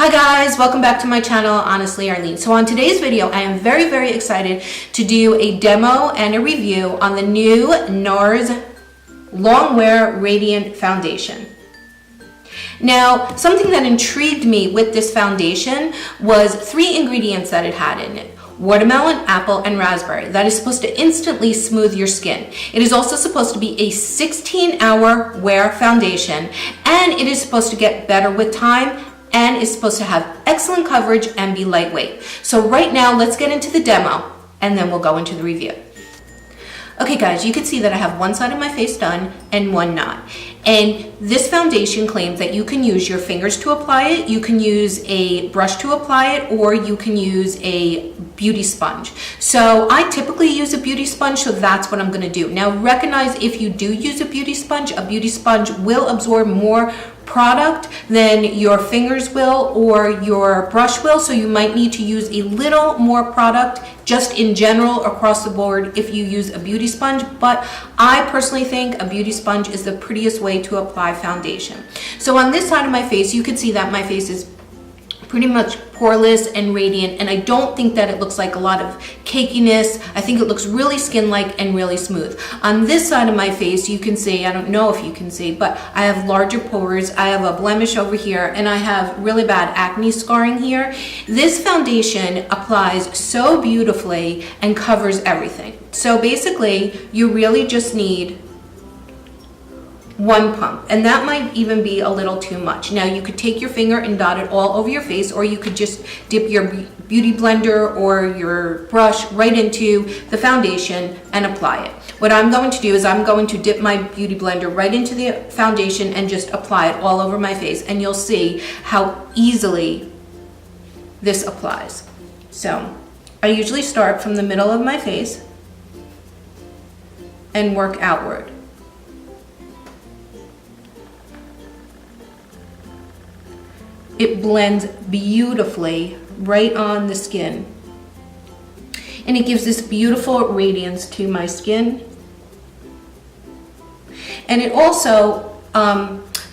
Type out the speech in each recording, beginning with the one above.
Hi guys, welcome back to my channel, Honestly Arlene. So on today's video, I am very excited to do a demo and a review on the new NARS Long Wear Radiant Foundation. Now, something that intrigued me with this foundation was 3 ingredients that it had in it. Watermelon, apple, and raspberry. That is supposed to instantly smooth your skin. It is also supposed to be a 16-hour wear foundation, and it is supposed to get better with time, and is supposed to have excellent coverage and be lightweight. So right now, let's get into the demo, and then we'll go into the review. Okay guys, you can see that I have one side of my face done and one not. And this foundation claims that you can use your fingers to apply it, you can use a brush to apply it, or you can use a beauty sponge. So I typically use a beauty sponge, so that's what I'm gonna do. Now recognize if you do use a beauty sponge will absorb more product than your fingers will or your brush will, so you might need to use a little more product just in general across the board if you use a beauty sponge, but I personally think a beauty sponge is the prettiest way to apply foundation. So on this side of my face, you can see that my face is pretty much poreless and radiant, and I don't think that it looks like a lot of cakiness. I think it looks really skin-like and really smooth. On this side of my face, you can see, I don't know if you can see, but I have larger pores, I have a blemish over here, and I have really bad acne scarring here. This foundation applies so beautifully and covers everything. So basically, you really just need one pump, and that might even be a little too much. Now you could take your finger and dot it all over your face, or you could just dip your beauty blender or your brush right into the foundation and apply it. What I'm going to do is I'm going to dip my beauty blender right into the foundation and just apply it all over my face, and you'll see how easily this applies. So I usually start from the middle of my face and work outward. It blends beautifully right on the skin, and it gives this beautiful radiance to my skin. And it also,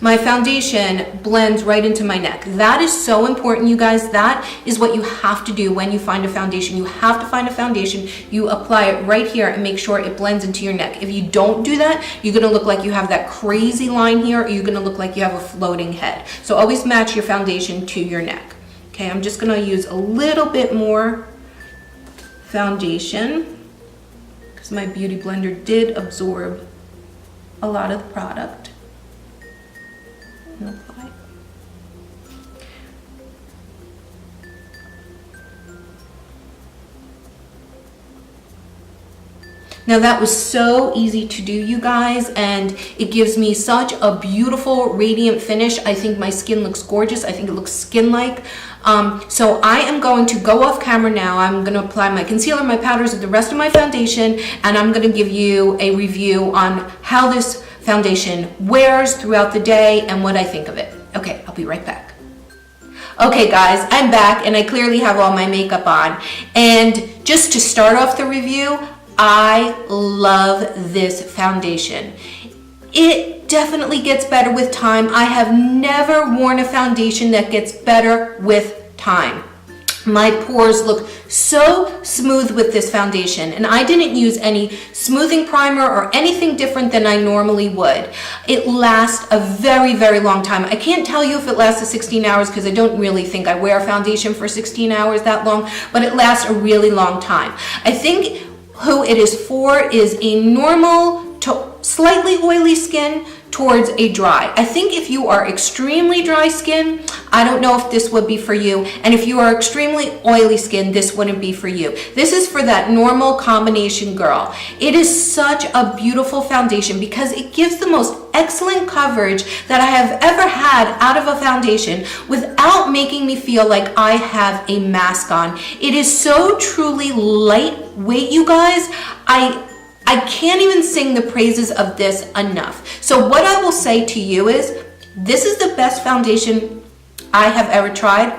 my foundation blends right into my neck. That is so important, you guys. That is what you have to do when you find a foundation. You have to find a foundation, you apply it right here and make sure it blends into your neck. If you don't do that, you're gonna look like you have that crazy line here, or you're gonna look like you have a floating head. So always match your foundation to your neck. Okay, I'm just gonna use a little bit more foundation because my beauty blender did absorb a lot of the product. And apply. Now that was so easy to do, you guys, and it gives me such a beautiful radiant finish. I think my skin looks gorgeous. I think it looks skin-like. So I am going to go off camera now. I'm going to apply my concealer, my powders, and the rest of my foundation, and I'm going to give you a review on how this foundation wears throughout the day and what I think of it. Okay, I'll be right back. Okay guys, I'm back, and I clearly have all my makeup on. And just to start off the review, I love this foundation. It definitely gets better with time. I have never worn a foundation that gets better with time. My pores look so smooth with this foundation, and I didn't use any smoothing primer or anything different than I normally would. It lasts a very long time. I can't tell you if it lasts 16 hours because I don't really think I wear a foundation for 16 hours that long, but it lasts a really long time. I think who it is for is a normal to slightly oily skin towards a dry. I think if you are extremely dry skin, I don't know if this would be for you. And if you are extremely oily skin, this wouldn't be for you. This is for that normal combination girl. It is such a beautiful foundation because it gives the most excellent coverage that I have ever had out of a foundation without making me feel like I have a mask on. It is so truly lightweight, you guys. I can't even sing the praises of this enough. So what I will say to you is, this is the best foundation I have ever tried.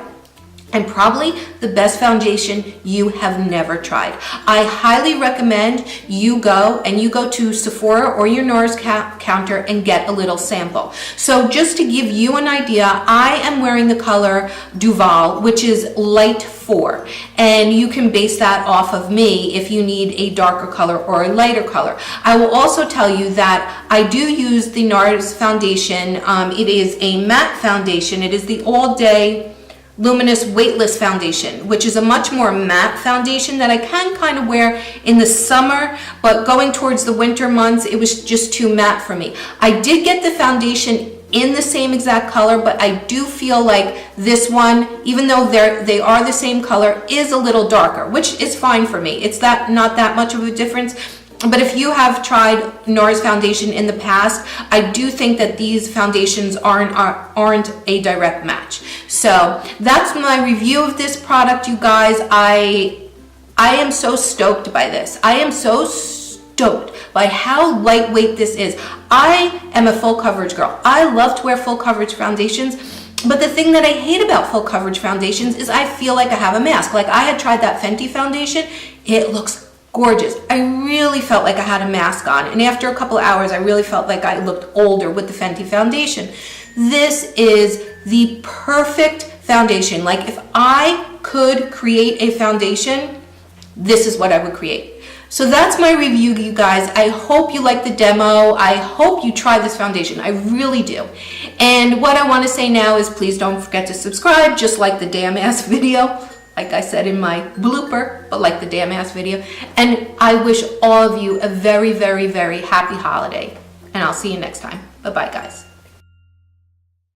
and probably the best foundation you have never tried. I highly recommend you go to Sephora or your NARS counter and get a little sample. So just to give you an idea, I am wearing the color Duval, which is light 4, and you can base that off of me if you need a darker color or a lighter color. I will also tell you that I do use the NARS foundation. It is a matte foundation. It is the All Day Luminous Weightless Foundation, which is a much more matte foundation that I can kind of wear in the summer, but going towards the winter months, it was just too matte for me. I did get the foundation in the same exact color, but I do feel like this one, even though they are the same color, is a little darker, which is fine for me. It's not that much of a difference. But if you have tried NARS foundation in the past, I do think that these foundations aren't a direct match. So that's my review of this product, you guys. I am so stoked by this. I am so stoked by how lightweight this is. I am a full coverage girl. I love to wear full coverage foundations. But the thing that I hate about full coverage foundations is I feel like I have a mask. Like I had tried that Fenty foundation. It looks gorgeous. I really felt like I had a mask on, and after a couple of hours I really felt like I looked older with the Fenty foundation. This is the perfect foundation. Like if I could create a foundation, this is what I would create. So that's my review, you guys. I hope you like the demo. I hope you try this foundation. I really do. And what I want to say now is please don't forget to subscribe, just like the damn ass video. Like I said in my blooper, but like the damn ass video. And I wish all of you a very, very, very happy holiday. And I'll see you next time. Bye-bye, guys.